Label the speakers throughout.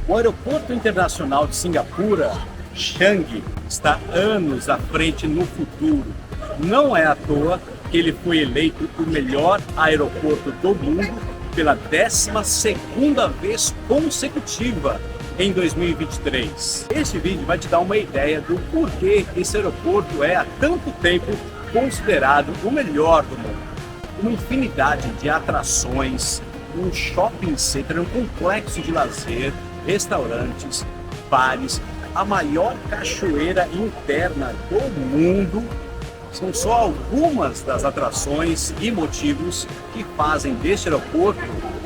Speaker 1: O Aeroporto Internacional de Singapura, Changi, está anos à frente no futuro. Não é à toa que ele foi eleito o melhor aeroporto do mundo pela 12ª vez consecutiva em 2023. Este vídeo vai te dar uma ideia do porquê esse aeroporto é há tanto tempo considerado o melhor do mundo. Uma infinidade de atrações, um shopping center, um complexo de lazer, restaurantes, bares, a maior cachoeira interna do mundo. São só algumas das atrações e motivos que fazem deste aeroporto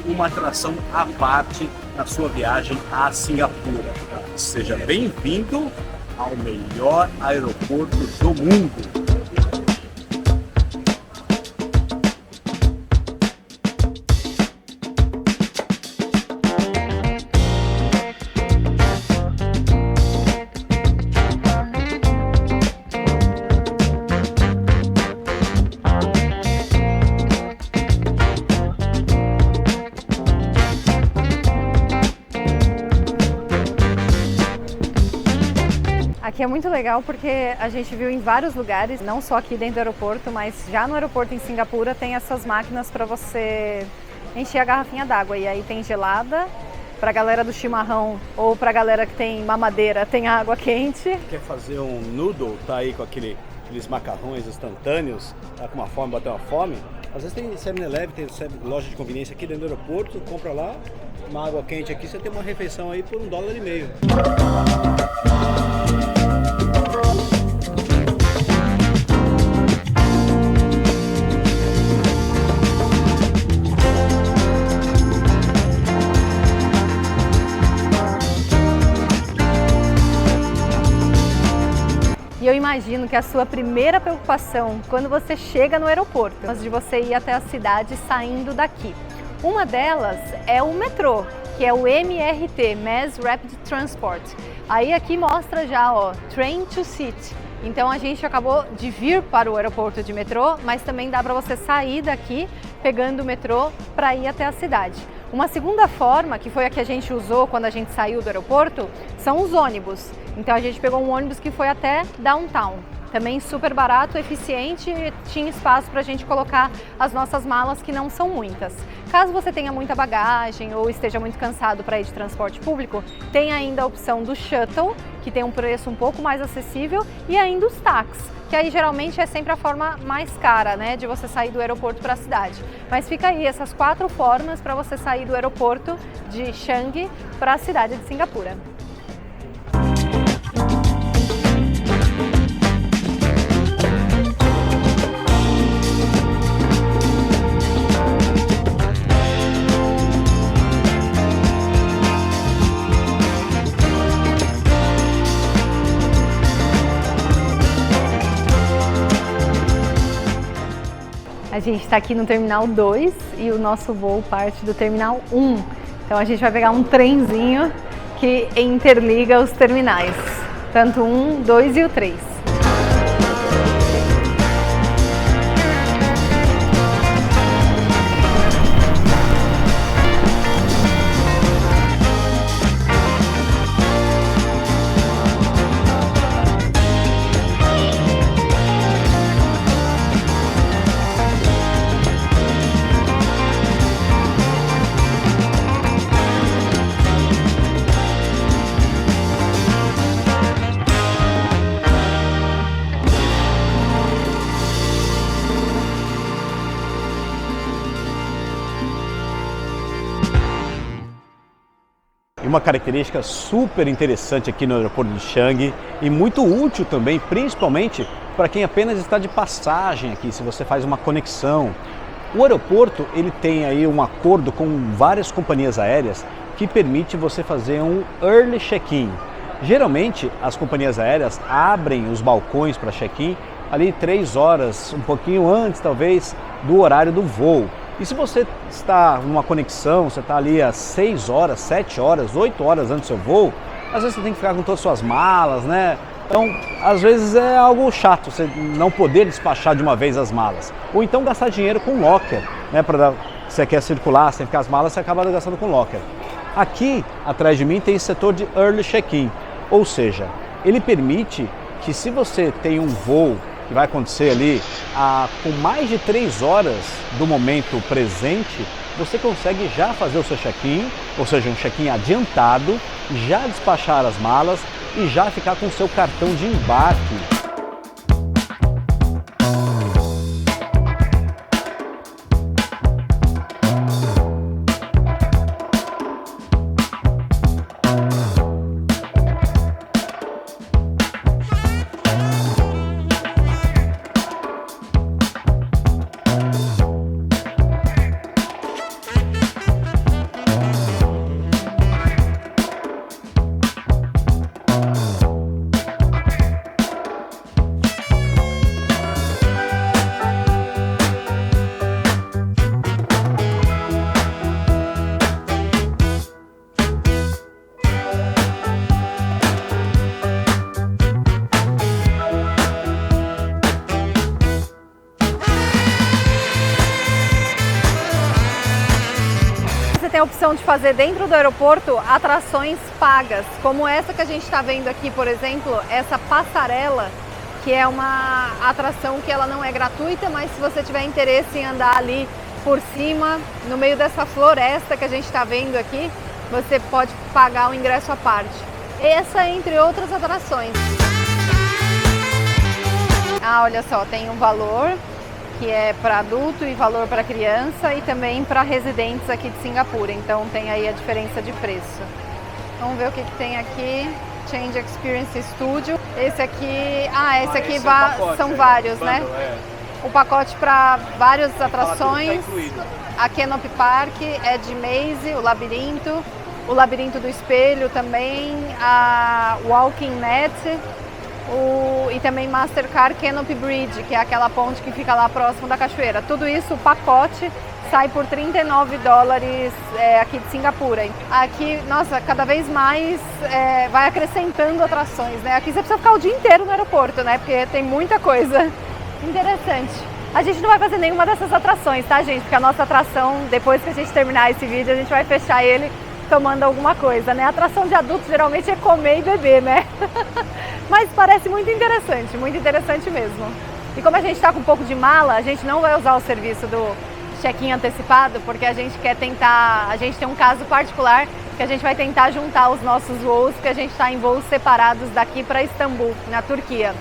Speaker 1: uma atração à parte na sua viagem a Singapura. Seja bem-vindo ao melhor aeroporto do mundo.
Speaker 2: Aqui é muito legal porque a gente viu em vários lugares, não só aqui dentro do aeroporto, mas já no aeroporto em Singapura tem essas máquinas para você encher a garrafinha d'água. E aí tem gelada, para a galera do chimarrão ou para a galera que tem mamadeira tem água quente.
Speaker 1: Quer fazer um noodle, tá aí com aqueles macarrões instantâneos, tá com uma fome, bater uma fome? Às vezes tem 7-Eleven, tem loja de conveniência aqui dentro do aeroporto, compra lá, uma água quente aqui, você tem uma refeição aí por $1,50.
Speaker 2: E eu imagino que a sua primeira preocupação quando você chega no aeroporto, antes de você ir até a cidade saindo daqui. Uma delas é o metrô, que é o MRT, Mass Rapid Transport. Aí aqui mostra já, ó, Train to City. Então a gente acabou de vir para o aeroporto de metrô, mas também dá para você sair daqui pegando o metrô para ir até a cidade. Uma segunda forma, que foi a que a gente usou quando a gente saiu do aeroporto, são os ônibus. Então a gente pegou um ônibus que foi até Downtown. Também super barato, eficiente e tinha espaço para a gente colocar as nossas malas, que não são muitas. Caso você tenha muita bagagem ou esteja muito cansado para ir de transporte público, tem ainda a opção do shuttle, que tem um preço um pouco mais acessível, e ainda os táxis, que aí geralmente é sempre a forma mais cara, né, de você sair do aeroporto para a cidade. Mas fica aí essas 4 formas para você sair do aeroporto de Changi para a cidade de Singapura. A gente está aqui no Terminal 2 e o nosso voo parte do Terminal 1. Então a gente vai pegar um trenzinho que interliga os terminais, tanto o 1, 2 e o 3.
Speaker 1: Uma característica super interessante aqui no aeroporto de Changi e muito útil também, principalmente para quem apenas está de passagem aqui, se você faz uma conexão. O aeroporto ele tem aí um acordo com várias companhias aéreas que permite você fazer um early check-in. Geralmente as companhias aéreas abrem os balcões para check-in ali 3 horas, um pouquinho antes talvez do horário do voo. E se você está numa conexão, você está ali às 6 horas, 7 horas, 8 horas antes do seu voo, às vezes você tem que ficar com todas as suas malas, né? Então, às vezes é algo chato você não poder despachar de uma vez as malas. Ou então gastar dinheiro com locker, né? Você quer circular sem ficar as malas, você acaba gastando com locker. Aqui atrás de mim tem esse setor de Early Check-in, ou seja, ele permite que se você tem um voo que vai acontecer ali com mais de 3 horas do momento presente, você consegue já fazer o seu check-in, ou seja, um check-in adiantado, já despachar as malas e já ficar com o seu cartão de embarque.
Speaker 2: Tem a opção de fazer dentro do aeroporto atrações pagas, como essa que a gente está vendo aqui, por exemplo, essa passarela, que é uma atração que ela não é gratuita, mas se você tiver interesse em andar ali por cima, no meio dessa floresta que a gente está vendo aqui, você pode pagar o ingresso à parte. Essa entre outras atrações. Olha só, tem um valor que é para adulto e valor para criança e também para residentes aqui de Singapura, então tem aí a diferença de preço. Vamos ver o que tem aqui. Change Experience Studio. Esse aqui, esse aqui são vários, né? O pacote para várias atrações. A Canopy Park, Edge Maze, o Labirinto do Espelho também, a Walking Net. E também Mastercard Canopy Bridge, que é aquela ponte que fica lá próximo da cachoeira. Tudo isso, o pacote sai por $39 aqui de Singapura. Aqui, nossa, cada vez mais vai acrescentando atrações, né? Aqui você precisa ficar o dia inteiro no aeroporto, né? Porque tem muita coisa interessante. A gente não vai fazer nenhuma dessas atrações, tá, gente? Porque a nossa atração, depois que a gente terminar esse vídeo, a gente vai fechar ele tomando alguma coisa, né? A atração de adultos geralmente é comer e beber, né? Mas parece muito interessante mesmo. E como a gente está com um pouco de mala, a gente não vai usar o serviço do check-in antecipado, porque a gente tem um caso particular que a gente vai tentar juntar os nossos voos, porque a gente está em voos separados daqui para Istambul, na Turquia.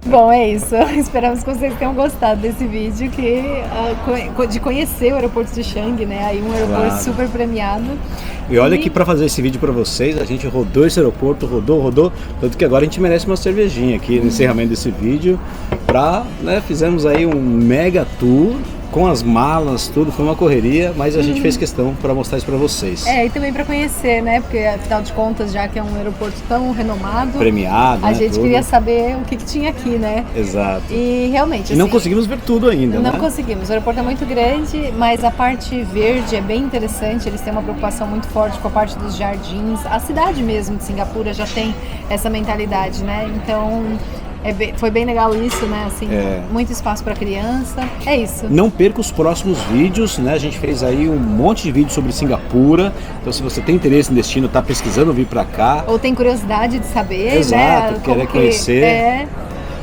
Speaker 2: Bom, é isso. Esperamos que vocês tenham gostado desse vídeo de conhecer o aeroporto de Changi, né? Aí um aeroporto super premiado.
Speaker 1: E olha que para fazer esse vídeo para vocês, a gente rodou esse aeroporto, rodou, tanto que agora a gente merece uma cervejinha aqui no encerramento desse vídeo. Fizemos aí um mega tour com as malas, tudo, foi uma correria, mas a gente fez questão para mostrar isso para vocês.
Speaker 2: E também para conhecer, né? Porque afinal de contas, já que é um aeroporto tão renomado,
Speaker 1: premiado,
Speaker 2: a gente queria saber o que tinha aqui, né?
Speaker 1: Exato.
Speaker 2: E realmente,
Speaker 1: não conseguimos ver tudo ainda,
Speaker 2: Não conseguimos. O aeroporto é muito grande, mas a parte verde é bem interessante. Eles têm uma preocupação muito forte com a parte dos jardins. A cidade mesmo de Singapura já tem essa mentalidade, né? Então foi bem legal isso, né? Assim, muito espaço para criança. É isso. Não
Speaker 1: perca os próximos vídeos, né? A gente fez aí um monte de vídeos sobre Singapura. Então, se você tem interesse em destino, tá pesquisando vir para cá,
Speaker 2: ou tem curiosidade de saber,
Speaker 1: exato,
Speaker 2: né?
Speaker 1: Querer conhecer.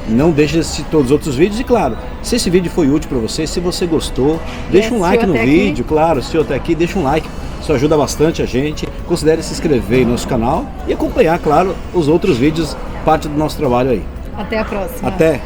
Speaker 1: Não deixe de assistir todos os outros vídeos. E claro, se esse vídeo foi útil para você, se você gostou, deixa um like no vídeo. Claro, assistiu até aqui, deixa um like. Isso ajuda bastante a gente. Considere se inscrever no nosso canal e acompanhar, claro, os outros vídeos, parte do nosso trabalho aí.
Speaker 2: Até a próxima.
Speaker 1: Até!